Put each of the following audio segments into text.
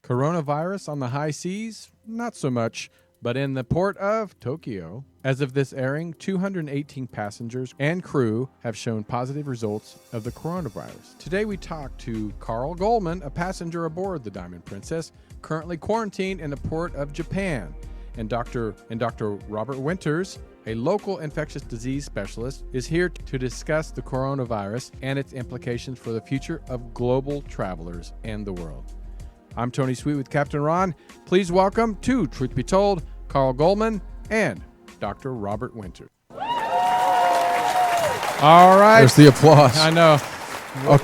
Coronavirus on the high seas? Not so much. But in the port of Tokyo, as of this airing, 218 passengers and crew have shown positive results of the coronavirus. Today we talk to Carl Goldman, a passenger aboard the Diamond Princess, currently quarantined in the port of Japan, and Dr. Robert Winters, a local infectious disease specialist, is here to discuss the coronavirus and its implications for the future of global travelers and the world. I'm Tony Sweet with Captain Ron. Please welcome to Truth Be Told, Carl Goldman and Dr. Robert Winters. All right. There's the applause. I know.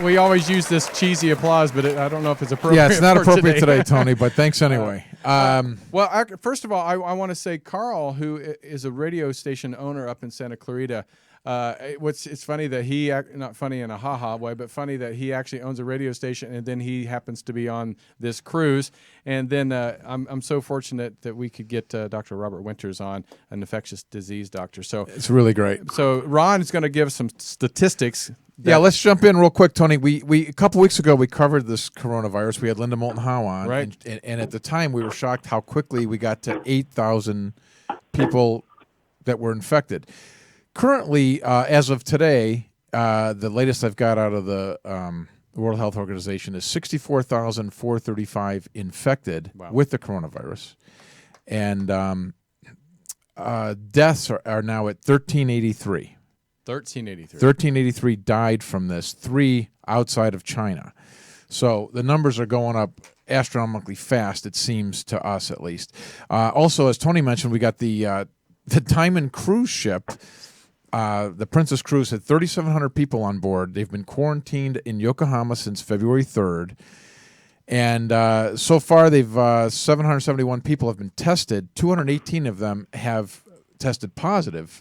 We always use this cheesy applause, but I don't know if it's appropriate. Yeah, it's not for appropriate today, Tony, but thanks anyway. First of all, I want to say Carl, who is a radio station owner up in Santa Clarita, it's funny that he, not funny in a ha-ha way, but funny that he actually owns a radio station and then he happens to be on this cruise. And then I'm so fortunate that we could get Dr. Robert Winters on, an infectious disease doctor. So it's really great. So Ron is going to give some statistics. Yeah, let's jump in real quick, Tony. We a couple weeks ago we covered this coronavirus. We had Linda Moulton Howe on, right? And at the time we were shocked how quickly we got to 8,000 people that were infected. Currently, as of today, the latest I've got out of the World Health Organization is 64,435 infected with the coronavirus, and deaths are now at 1,383. 1,383 died from this, 3 outside of China. So the numbers are going up astronomically fast, it seems to us at least. Also, as Tony mentioned, we got the Diamond cruise ship. The Princess Cruise had 3,700 people on board. They've been quarantined in Yokohama since February 3rd. And so far, 771 people have been tested. 218 of them have tested positive,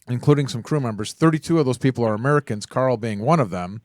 including some crew members. 32 of those people are Americans, Carl being one of them.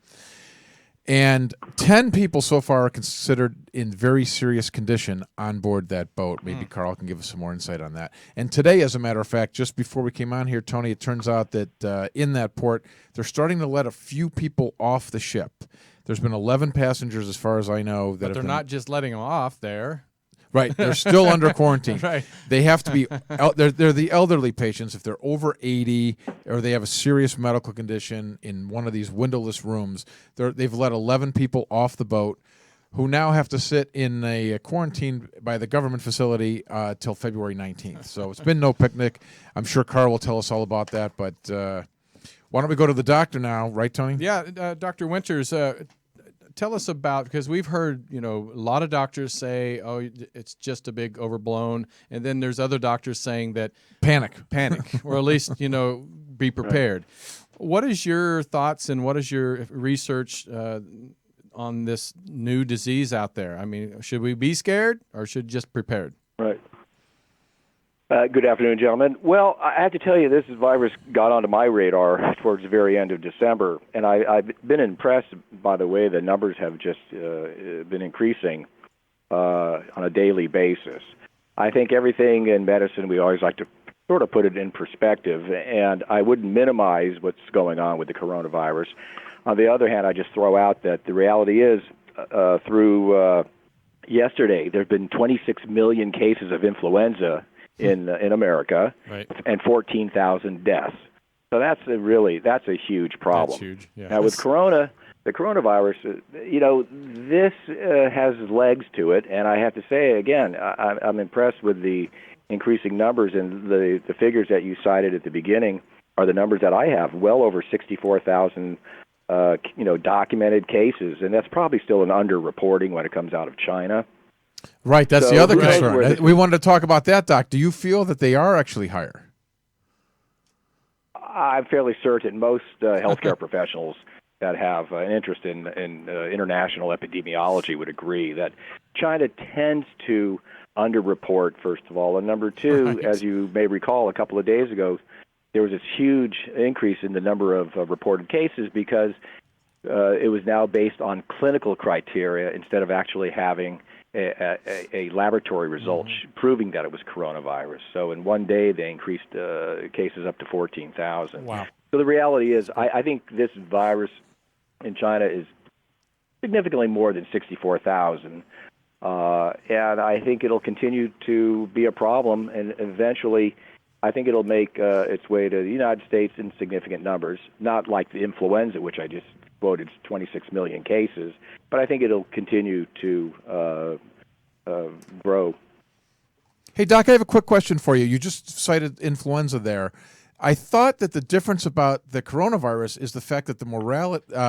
And 10 people so far are considered in very serious condition on board that boat. Maybe Carl can give us some more insight on that. And today, as a matter of fact, just before we came on here, Tony, it turns out that in that port, they're starting to let a few people off the ship. There's been 11 passengers, as far as I know. But they're not just letting them off there. Right, they're still under quarantine. Right. They have to be, they're the elderly patients. If they're over 80 or they have a serious medical condition in one of these windowless rooms, they've let 11 people off the boat who now have to sit in a quarantine by the government facility till February 19th. So it's been no picnic. I'm sure Carl will tell us all about that, but why don't we go to the doctor now, right, Tony? Yeah, Dr. Winters, tell us about, because we've heard, a lot of doctors say, oh, it's just a big overblown. And then there's other doctors saying that panic, or at least, be prepared. What is your thoughts and what is your research on this new disease out there? I mean, should we be scared or should just prepared? Right. Good afternoon, gentlemen. Well, I have to tell you, this virus got onto my radar towards the very end of December, and I've been impressed by the way the numbers have just been increasing on a daily basis. I think everything in medicine, we always like to sort of put it in perspective, and I wouldn't minimize what's going on with the coronavirus. On the other hand, I just throw out that the reality is through yesterday, there have been 26 million cases of influenza in America, right, and 14,000 deaths. So that's a huge problem. That's huge. Yeah. Now with the coronavirus, this has legs to it, and I have to say again, I'm impressed with the increasing numbers, and the figures that you cited at the beginning are the numbers that I have, well over 64,000 documented cases, and that's probably still an underreporting when it comes out of China. Right, that's the other concern. We wanted to talk about that, Doc. Do you feel that they are actually higher? I'm fairly certain most healthcare professionals that have an interest in international epidemiology would agree that China tends to underreport, first of all. And number two, right, as you may recall, a couple of days ago, there was this huge increase in the number of reported cases because it was now based on clinical criteria instead of actually having a laboratory result proving that it was coronavirus. So in one day, they increased cases up to 14,000. Wow. So the reality is, I think this virus in China is significantly more than 64,000. And I think it'll continue to be a problem, and eventually I think it'll make its way to the United States in significant numbers, not like the influenza, which I just quoted 26 million cases, but I think it'll continue to grow. Hey, Doc, I have a quick question for you. You just cited influenza there. I thought that the difference about the coronavirus is the fact that the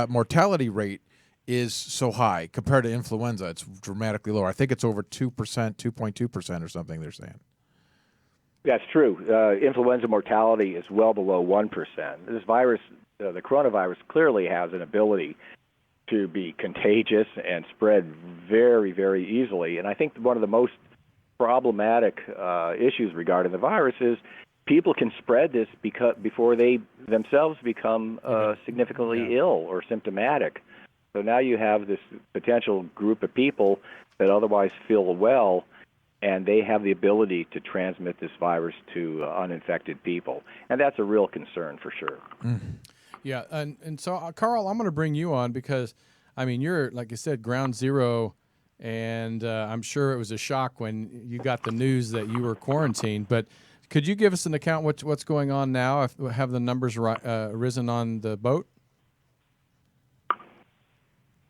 mortality rate is so high compared to influenza. It's dramatically lower. I think it's over 2%, 2.2% or something they're saying. That's true. Influenza mortality is well below 1%. This virus, the coronavirus, clearly has an ability to be contagious and spread very, very easily. And I think one of the most problematic issues regarding the virus is people can spread this before they themselves become significantly ill or symptomatic. So now you have this potential group of people that otherwise feel well, and they have the ability to transmit this virus to uninfected people. And that's a real concern for sure. Yeah, and so, Carl, I'm going to bring you on because, I mean, you're, like you said, ground zero, and I'm sure it was a shock when you got the news that you were quarantined. But could you give us an account what's going on now? Have the numbers risen on the boat?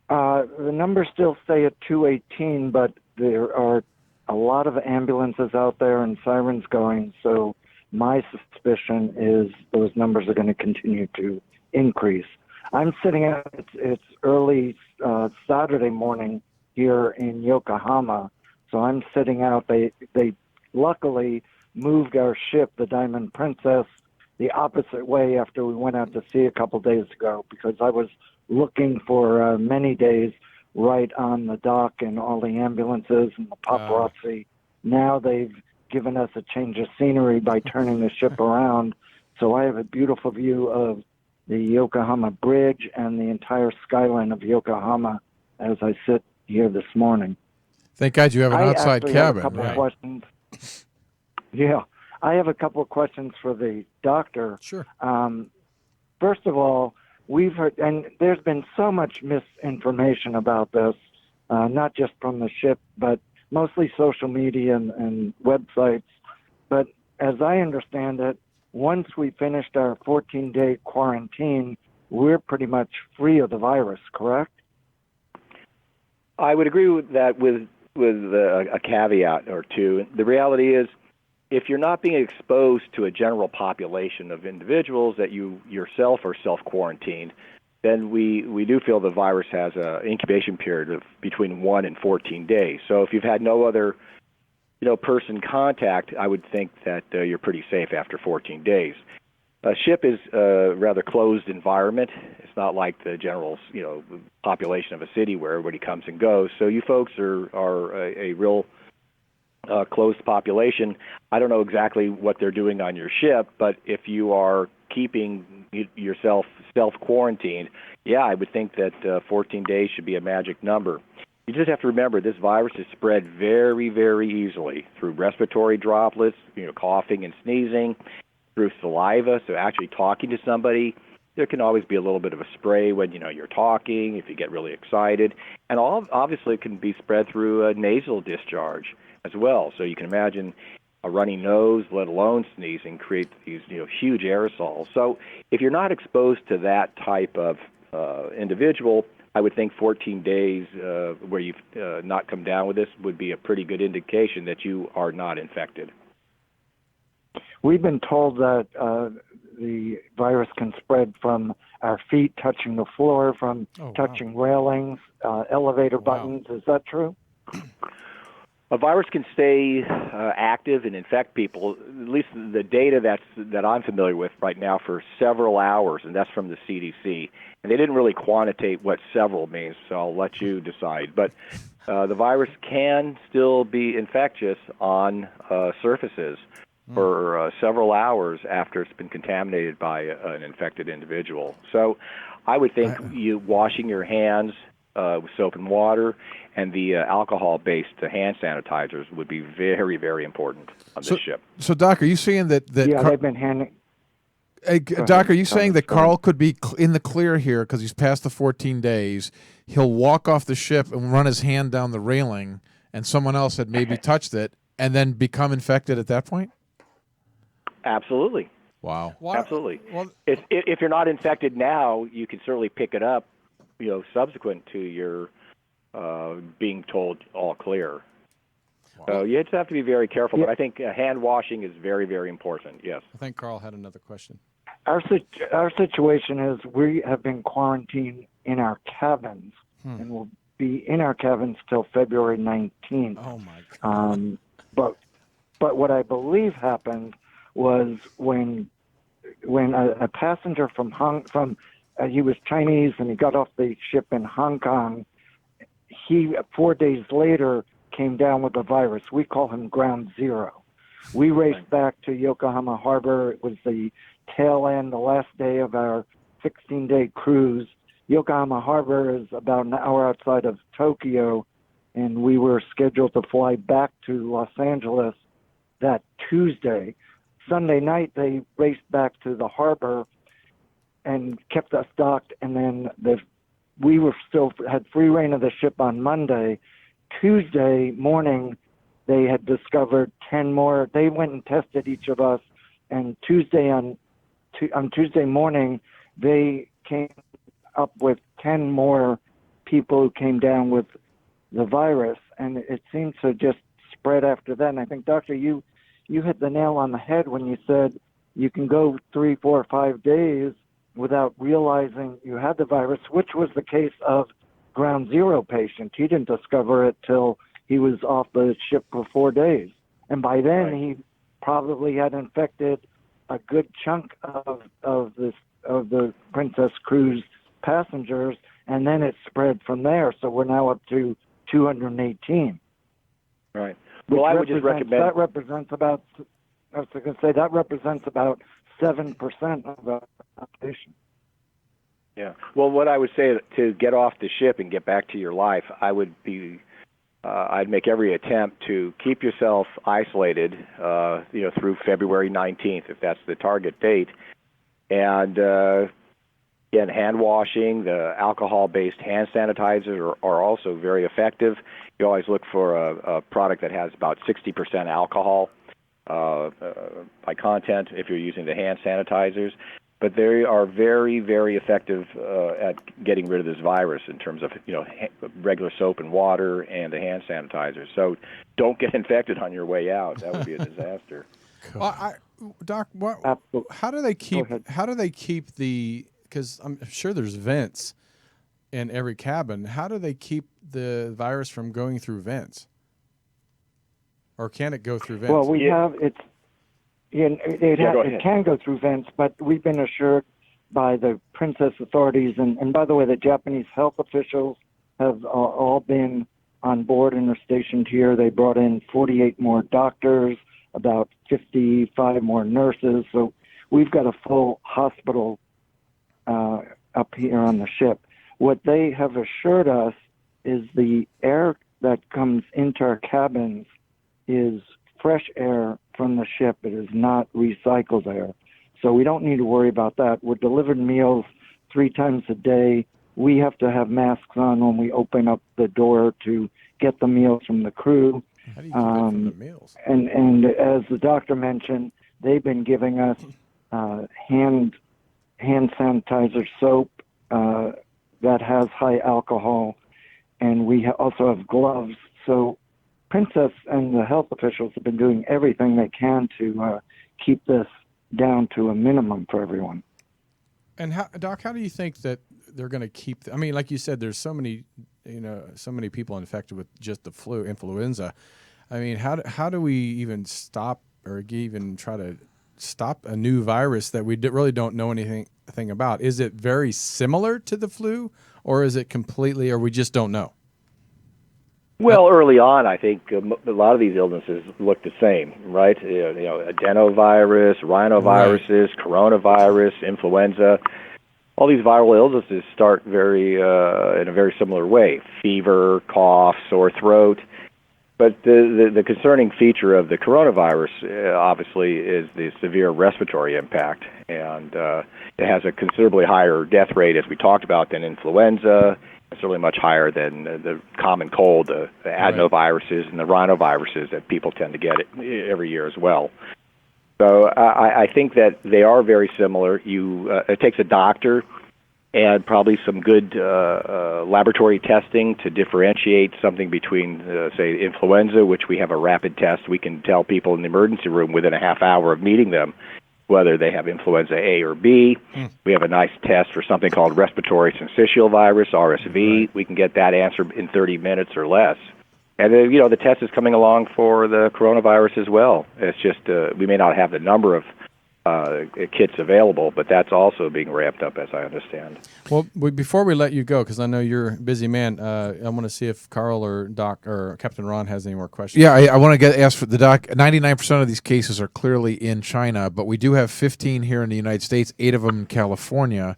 The numbers still stay at 218, but there are a lot of ambulances out there and sirens going, so my suspicion is those numbers are going to continue to increase. I'm sitting out, it's early Saturday morning here in Yokohama, so I'm sitting out. They luckily moved our ship, the Diamond Princess, the opposite way after we went out to sea a couple days ago, because I was looking for many days right on the dock and all the ambulances and the paparazzi. Now they've given us a change of scenery by turning the ship around. So I have a beautiful view of the Yokohama Bridge and the entire skyline of Yokohama as I sit here this morning. Thank God you have an outside cabin. Have a couple of questions. Yeah, I have a couple of questions for the doctor. Sure. First of all, we've heard, and there's been so much misinformation about this, not just from the ship, but mostly social media and websites. But as I understand it, once we finished our 14-day quarantine, we're pretty much free of the virus, correct? I would agree with that with a caveat or two. The reality is, if you're not being exposed to a general population of individuals that you yourself are self-quarantined, then we do feel the virus has an incubation period of between 1 and 14 days. So if you've had no other person contact, I would think that you're pretty safe after 14 days. A ship is a rather closed environment. It's not like the general population of a city where everybody comes and goes. So you folks are a real closed population. I don't know exactly what they're doing on your ship, but if you are keeping yourself self-quarantined, yeah, I would think that 14 days should be a magic number. You just have to remember this virus is spread very, very easily through respiratory droplets, coughing and sneezing, through saliva, so actually talking to somebody. There can always be a little bit of a spray when you're talking, if you get really excited. And obviously it can be spread through a nasal discharge as well. So you can imagine a runny nose, let alone sneezing, creates these huge aerosols. So if you're not exposed to that type of individual, I would think 14 days where you've not come down with this would be a pretty good indication that you are not infected. We've been told that the virus can spread from our feet touching the floor, from touching railings, elevator buttons. Is that true? A virus can stay active and infect people, at least the data that I'm familiar with right now, for several hours, and that's from the CDC. And they didn't really quantitate what several means, so I'll let you decide. But the virus can still be infectious on surfaces for several hours after it's been contaminated by an infected individual. So I would think you washing your hands with soap and water and the alcohol-based hand sanitizers would be very, very important on this ship. So, Doc, are you saying that yeah, they've been handing... Doc, are you saying that Carl could be in the clear here because he's past the 14 days? He'll walk off the ship and run his hand down the railing and someone else had maybe touched it and then become infected at that point? Absolutely. Wow. Absolutely. Well, if you're not infected now, you can certainly pick it up, subsequent to your being told all clear. Wow. So you just have to be very careful. But I think hand washing is very, very important. Yes. I think Carl had another question. Our situation is we have been quarantined in our cabins and will be in our cabins till February 19th. Oh my God. But what I believe happened was when a passenger from he was Chinese and he got off the ship in Hong Kong, he 4 days later came down with the virus. We call him Ground Zero. We raced back to Yokohama Harbor. It was the tail end, the last day of our 16-day cruise. Yokohama Harbor is about an hour outside of Tokyo, and we were scheduled to fly back to Los Angeles that Tuesday. Sunday night, they raced back to the harbor and kept us docked, and then we were still had free reign of the ship on Monday. Tuesday morning, they had discovered 10 more. They went and tested each of us, and on Tuesday morning, they came up with 10 more people who came down with the virus, and it seemed to just spread after that. And I think, Doctor, you hit the nail on the head when you said you can go 3, 4, 5 days without realizing you had the virus, which was the case of Ground Zero patient. He didn't discover it till he was off the ship for 4 days. And by then he probably had infected a good chunk of the Princess Cruise passengers, and then it spread from there. So we're now up to 218. Right. Well, I would just recommend that represents about. I was going to say that represents about 7% of the population. Yeah. Well, what I would say to get off the ship and get back to your life, I'd make every attempt to keep yourself isolated, through February 19th, if that's the target date. And again, hand washing, the alcohol-based hand sanitizers are also very effective. You always look for a product that has about 60% alcohol by content if you're using the hand sanitizers. But they are very, very effective at getting rid of this virus in terms of, regular soap and water and the hand sanitizer. So don't get infected on your way out. That would be a disaster. Well, Doc, how do they keep the? Because I'm sure there's vents in every cabin. How do they keep the virus from going through vents? Or can it go through vents? Well, it can go through vents, but we've been assured by the Princess authorities, and by the way, the Japanese health officials have all been on board and are stationed here. They brought in 48 more doctors, about 55 more nurses, so we've got a full hospital up here on the ship. What they have assured us is the air that comes into our cabins is fresh air from the ship. It is not recycled air. So we don't need to worry about that. We're delivered meals 3 times a day. We have to have masks on when we open up the door to get the meals from the crew. How do you keep it from the meals? And as the doctor mentioned, they've been giving us hand sanitizer soap that has high alcohol, and we also have gloves. So Princess and the health officials have been doing everything they can to keep this down to a minimum for everyone. And Doc, how do you think that they're going to keep? I mean, like you said, there's so many people infected with just the influenza. I mean, how do we even stop or even try to stop a new virus that we really don't know anything about? Is it very similar to the flu, or is it completely, or we just don't know? Well, early on, I think a lot of these illnesses look the same, right? Adenovirus, rhinoviruses, coronavirus, influenza. All these viral illnesses start in a very similar way: fever, cough, sore throat. But the concerning feature of the coronavirus, obviously, is the severe respiratory impact, and it has a considerably higher death rate, as we talked about, than influenza certainly much higher than the common cold, the adenoviruses and the rhinoviruses that people tend to get every year as well. So I think that they are very similar. It takes a doctor and probably some good laboratory testing to differentiate something between, say, influenza, which we have a rapid test. We can tell people in the emergency room within a half hour of meeting them whether they have influenza A or B. We have a nice test for something called respiratory syncytial virus, RSV. We can get that answer in 30 minutes or less. And, the test is coming along for the coronavirus as well. It's just we may not have the number of kits available, but that's also being ramped up, as I understand. Well, before we let you go, because I know you're a busy man, I want to see if Carl or Doc or Captain Ron has any more questions. Yeah, I want to ask for the Doc. 99% of these cases are clearly in China, but we do have 15 here in the United States, 8 of them in California.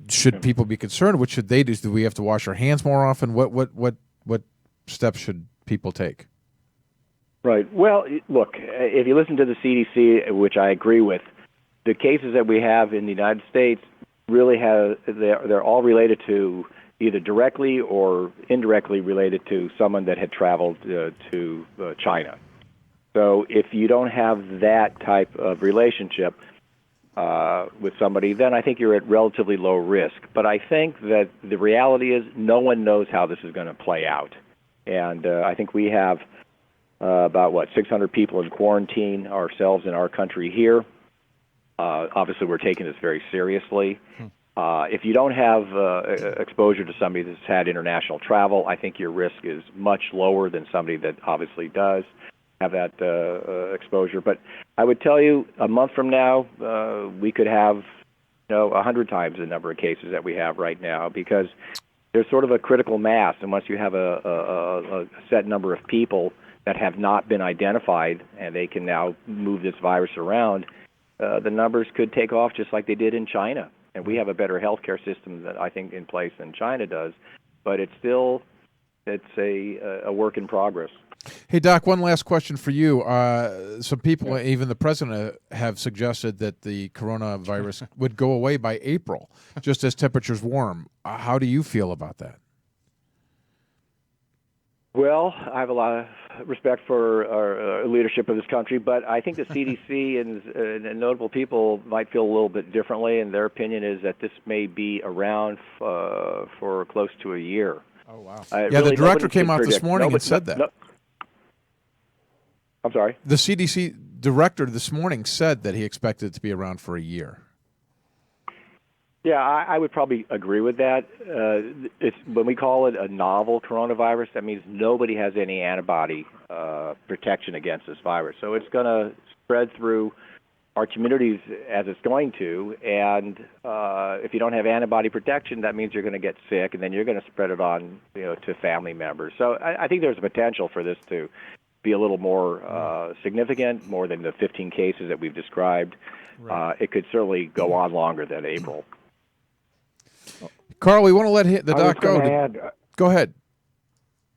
Should people be concerned? What should they do? Do we have to wash our hands more often? What steps should people take? Right. Well, look, if you listen to the CDC, which I agree with, the cases that we have in the United States really they're all related to either directly or indirectly related to someone that had traveled to China. So if you don't have that type of relationship with somebody, then I think you're at relatively low risk. But I think that the reality is no one knows how this is going to play out. And I think we have about 600 people in quarantine ourselves in our country here. Obviously, we're taking this very seriously. If you don't have exposure to somebody that's had international travel, I think your risk is much lower than somebody that obviously does have that exposure. But I would tell you, a month from now, we could have 100 times the number of cases that we have right now, because there's sort of a critical mass, and once you have a set number of people that have not been identified and they can now move this virus around, the numbers could take off just like they did in China. And we have a better healthcare system that I think in place than China does, but it's a work in progress. Hey, Doc, one last question for you. Some people, even the president, have suggested that the coronavirus would go away by April, just as temperatures warm. How do you feel about that? Well, I have a lot of respect for our leadership of this country, but I think the CDC and notable people might feel a little bit differently, and their opinion is that this may be around for close to a year. Oh, wow. Really, the director came out this morning and said that. I'm sorry? The CDC director this morning said that he expected it to be around for a year. Yeah, I would probably agree with that. When we call it a novel coronavirus, that means nobody has any antibody protection against this virus. So it's going to spread through our communities as it's going to, and if you don't have antibody protection, that means you're going to get sick, and then you're going to spread it on to family members. So I think there's a potential for this to be a little more significant, more than the 15 cases that we've described. Right. It could certainly go on longer than April. Carl, we want to let the doc go. Go ahead.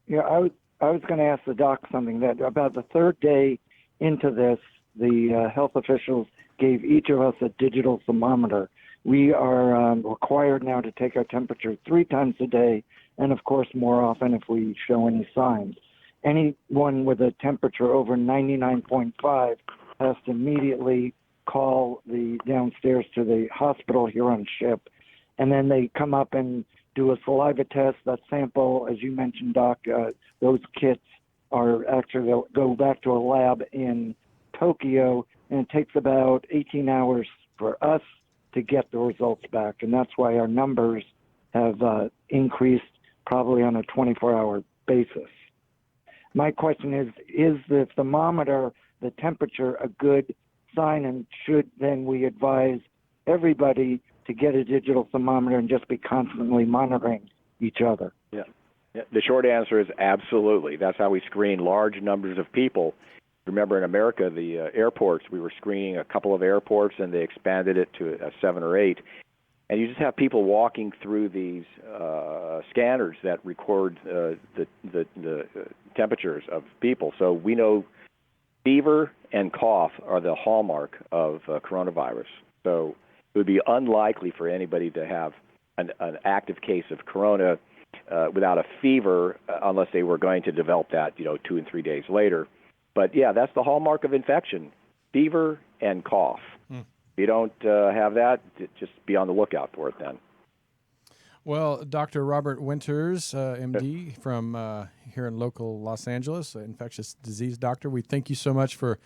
Yeah, I was going to ask the doc something. That about the third day into this, the health officials gave each of us a digital thermometer. We are required now to take our temperature 3 times a day, and of course more often if we show any signs. Anyone with a temperature over 99.5 has to immediately call downstairs to the hospital here on ship. And then they come up and do a saliva test. That sample, as you mentioned, Doc, those kits are actually, they'll go back to a lab in Tokyo, and it takes about 18 hours for us to get the results back. And that's why our numbers have increased probably on a 24-hour basis. My question is the thermometer, the temperature, a good sign, and should then we advise everybody to get a digital thermometer and just be constantly monitoring each other? Yeah. The short answer is absolutely. That's how we screen large numbers of people. Remember, in America, the airports, we were screening a couple of airports, and they expanded it to 7 or 8. And you just have people walking through these scanners that record the temperatures of people. So we know fever and cough are the hallmark of coronavirus. So it would be unlikely for anybody to have an active case of corona without a fever, unless they were going to develop that, 2 and 3 days later. But yeah, that's the hallmark of infection: fever and cough. If you don't have that, just be on the lookout for it then. Well, Dr. Robert Winters, MD, from here in local Los Angeles, infectious disease doctor, we thank you so much for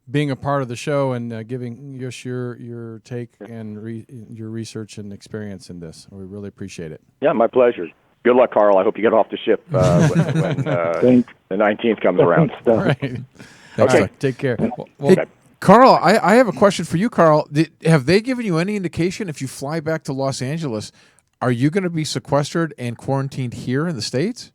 being a part of the show and giving us your take and your research and experience in this. We really appreciate it. Yeah, my pleasure. Good luck, Carl. I hope you get off the ship when the 19th comes around. All right. Okay, take care. Well, hey, Carl, I have a question for you, Carl. Have they given you any indication if you fly back to Los Angeles, are you going to be sequestered and quarantined here in the States?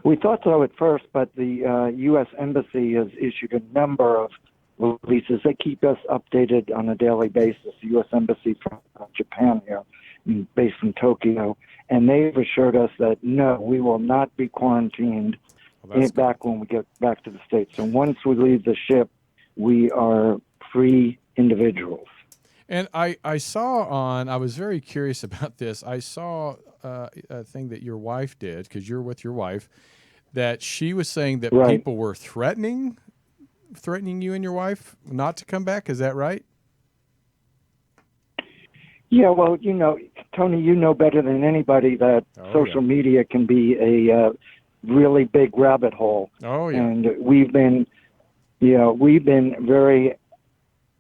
We thought so at first, but the U.S. Embassy has issued a number of releases. They keep us updated on a daily basis. The U.S. Embassy from Japan here, based in Tokyo, and they've assured us that, no, we will not be quarantined back when we get back to the States. So once we leave the ship, we are free individuals. And I was very curious about this. I saw a thing that your wife did, because you're with your wife, that she was saying that people were threatening you and your wife not to come back. Is that right? Yeah, well, Tony, you know better than anybody that social media can be a really big rabbit hole. Oh, yeah. And we've been very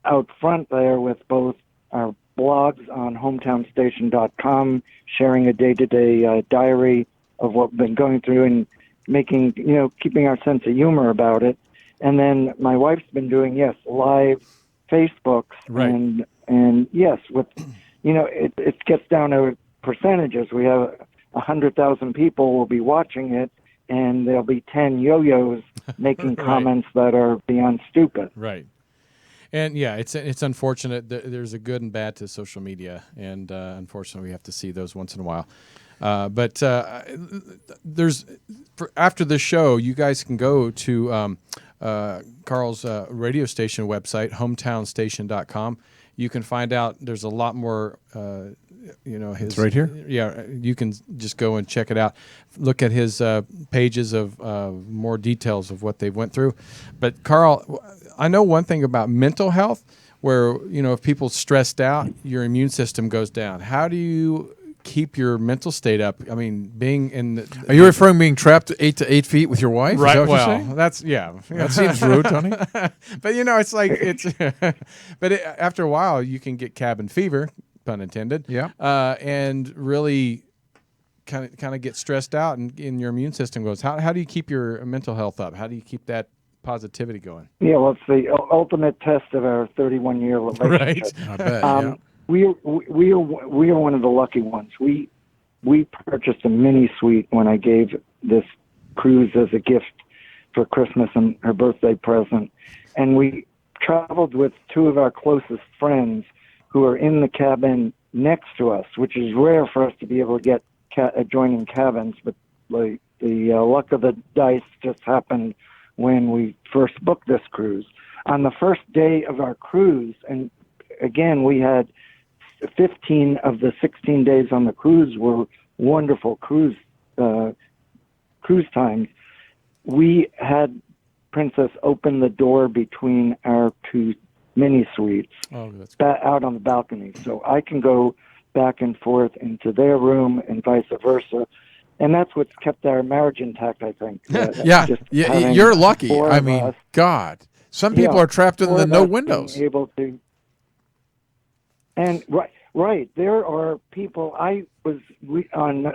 out front there with both our blogs on hometownstation.com, sharing a day-to-day diary of what we've been going through and making, keeping our sense of humor about it. And then my wife's been doing, live Facebooks. Right. And yes, with, it gets down to percentages. We have 100,000 people will be watching it, and there'll be 10 yo-yos making comments that are beyond stupid. Right. And yeah, it's unfortunate. There's a good and bad to social media, and unfortunately, we have to see those once in a while. But after the show, you guys can go to Carl's radio station website, hometownstation.com. You can find out. There's a lot more. It's right here. Yeah, you can just go and check it out. Look at his pages of more details of what they went through. But Carl, I know one thing about mental health, where if people's stressed out, your immune system goes down. How do you keep your mental state up? I mean, being in. Are you referring being trapped 8 to 8 feet with your wife? Right. Is that what you're saying? That's That seems rude, Tony. But it's like it's. But after a while, you can get cabin fever, pun intended. Yeah. And really kind of get stressed out, and your immune system goes. How do you keep your mental health up? How do you keep that positivity going? Yeah, well, it's the ultimate test of our 31-year relationship. Right. I bet. We are one of the lucky ones. We purchased a mini suite when I gave this cruise as a gift for Christmas and her birthday present, and we traveled with two of our closest friends who are in the cabin next to us, which is rare for us to be able to get adjoining cabins. But the luck of the dice just happened when we first booked this cruise. On the first day of our cruise, and again, we had 15 of the 16 days on the cruise were wonderful cruise times. We had Princess open the door between our two mini suites out on the balcony, so I can go back and forth into their room and vice versa. And that's what's kept our marriage intact, I think. You're lucky. I mean, God, some people are trapped in the no windows. Able to. And right, there are people. I was on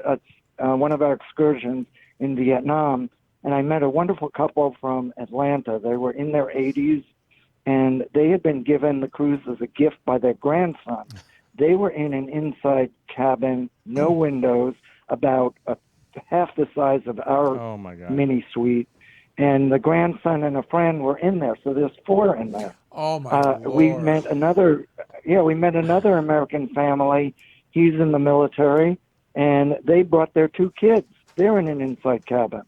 one of our excursions in Vietnam, and I met a wonderful couple from Atlanta. They were in their 80s, and they had been given the cruise as a gift by their grandson. They were in an inside cabin, no windows, about half the size of our mini suite, and the grandson and a friend were in there. So there's 4 in there. Oh my Lord. We met another American family. He's in the military, and they brought their 2 kids. They're in an inside cabin.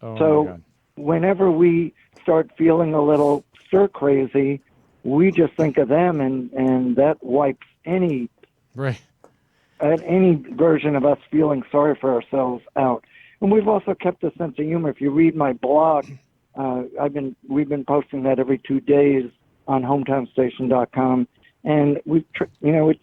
Oh, so whenever we start feeling a little stir crazy, we just think of them, and that wipes any any version of us feeling sorry for ourselves out. And we've also kept a sense of humor. If you read my blog, we've been posting that every 2 days on hometownstation.com, and we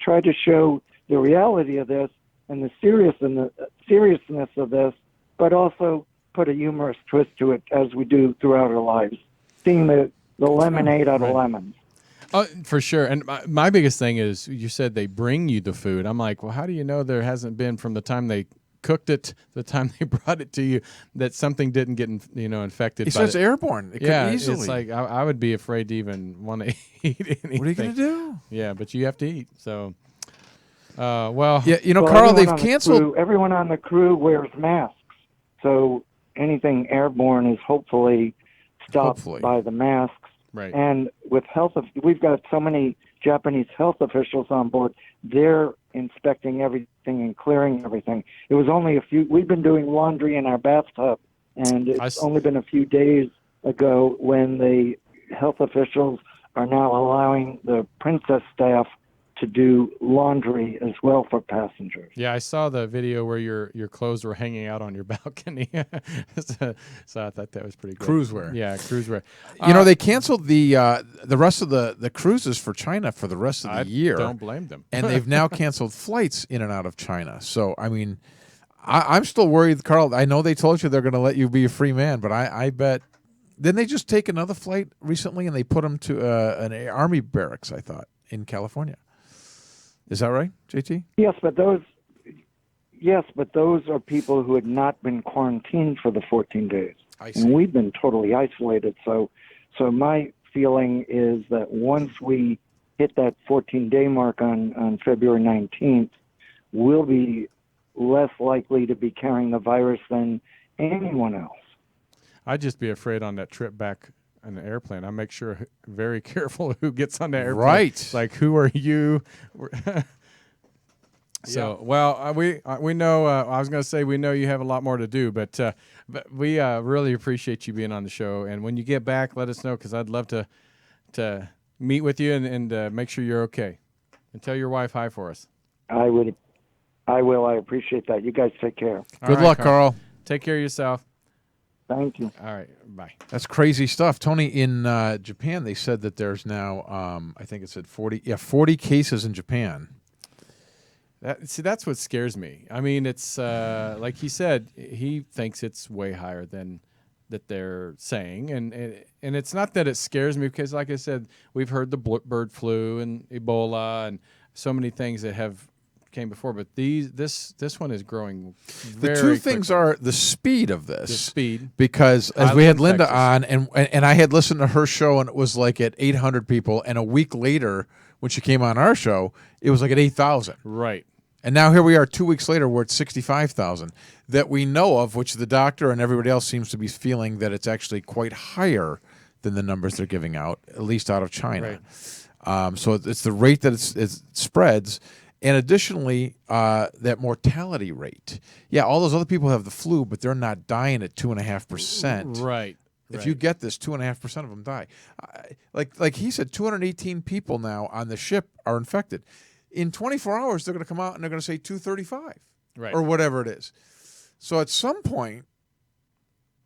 try to show the reality of this and the seriousness of this, but also put a humorous twist to it as we do throughout our lives, seeing the lemonade out of lemons. Oh, for sure. And my biggest thing is, you said they bring you the food. I'm like, well, how do you know there hasn't been, from the time they cooked it, the time they brought it to you, that something didn't get infected? He says airborne. It could easily. It's like I would be afraid to even want to eat anything. What are you going to do? Yeah, but you have to eat. So, well, yeah, Carl, they've canceled. Everyone on the crew wears masks, so anything airborne is hopefully stopped by the masks. Right. And with we've got so many Japanese health officials on board. They're inspecting everything and clearing everything. It was only we've been doing laundry in our bathtub, and it's only been a few days ago when the health officials are now allowing the Princess staff to do laundry as well for passengers. Yeah, I saw the video where your clothes were hanging out on your balcony. So I thought that was pretty good. Cruise wear. Yeah, cruise wear. They canceled the rest of the cruises for China for the rest of the year. Don't blame them. And they've now canceled flights in and out of China. So, I mean, I'm still worried, Carl. I know they told you they're going to let you be a free man, but I bet. Didn't they just take another flight recently and they put them to an army barracks, I thought, in California? Is that right, JT? Yes, but those are people who had not been quarantined for the 14 days. I see. And we've been totally isolated. So my feeling is that once we hit that 14-day mark on February 19th, we'll be less likely to be carrying the virus than anyone else. I'd just be afraid on that trip back on the airplane. I make sure very careful who gets on the airplane. Right. Like, who are you? So, well, we know. I was going to say we know you have a lot more to do, but we really appreciate you being on the show. And when you get back, let us know, because I'd love to meet with you and make sure you're okay. And tell your wife hi for us. I will. I appreciate that. You guys take care. Good luck, Carl. Take care of yourself. Thank you. All right. Bye. That's crazy stuff. Tony, in Japan, they said that there's now, I think it said 40 cases in Japan. That's what scares me. I mean, it's like he said, he thinks it's way higher than that they're saying. And it's not that it scares me, because, like I said, we've heard the bird flu and Ebola and so many things that have came before, but this one is growing very The two things quickly. are the speed of this. The speed. Because as we had Linda on, and I had listened to her show, and it was like at 800 people, and a week later, when she came on our show, it was like at 8,000. Right. And now here we are 2 weeks later, we're at 65,000 that we know of, which the doctor and everybody else seems to be feeling that it's actually quite higher than the numbers they're giving out, at least out of China. Right. So it's the rate that it spreads. And additionally, that mortality rate. Yeah, all those other people have the flu, but they're not dying at 2.5%. Right. If you get this, 2.5% of them die. Like he said, 218 people now on the ship are infected. In 24 hours, they're going to come out and they're going to say 235, right, or whatever it is. So at some point,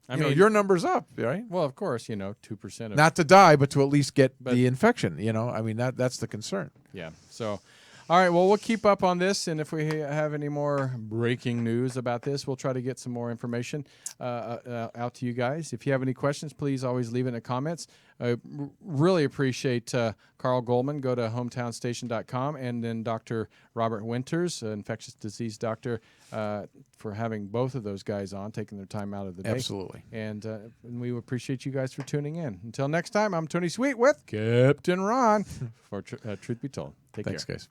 I mean, your number's up, right? Well, of course, 2%. Not to die, but to at least get the infection. I mean, that's the concern. Yeah. So, all right. Well, we'll keep up on this, and if we have any more breaking news about this, we'll try to get some more information out to you guys. If you have any questions, please always leave it in the comments. I really appreciate Carl Goldman. Go to hometownstation.com, and then Dr. Robert Winters, infectious disease doctor, for having both of those guys on, taking their time out of the day. Absolutely. And we appreciate you guys for tuning in. Until next time, I'm Tony Sweet with Captain Ron for Truth Be Told. Thanks, guys.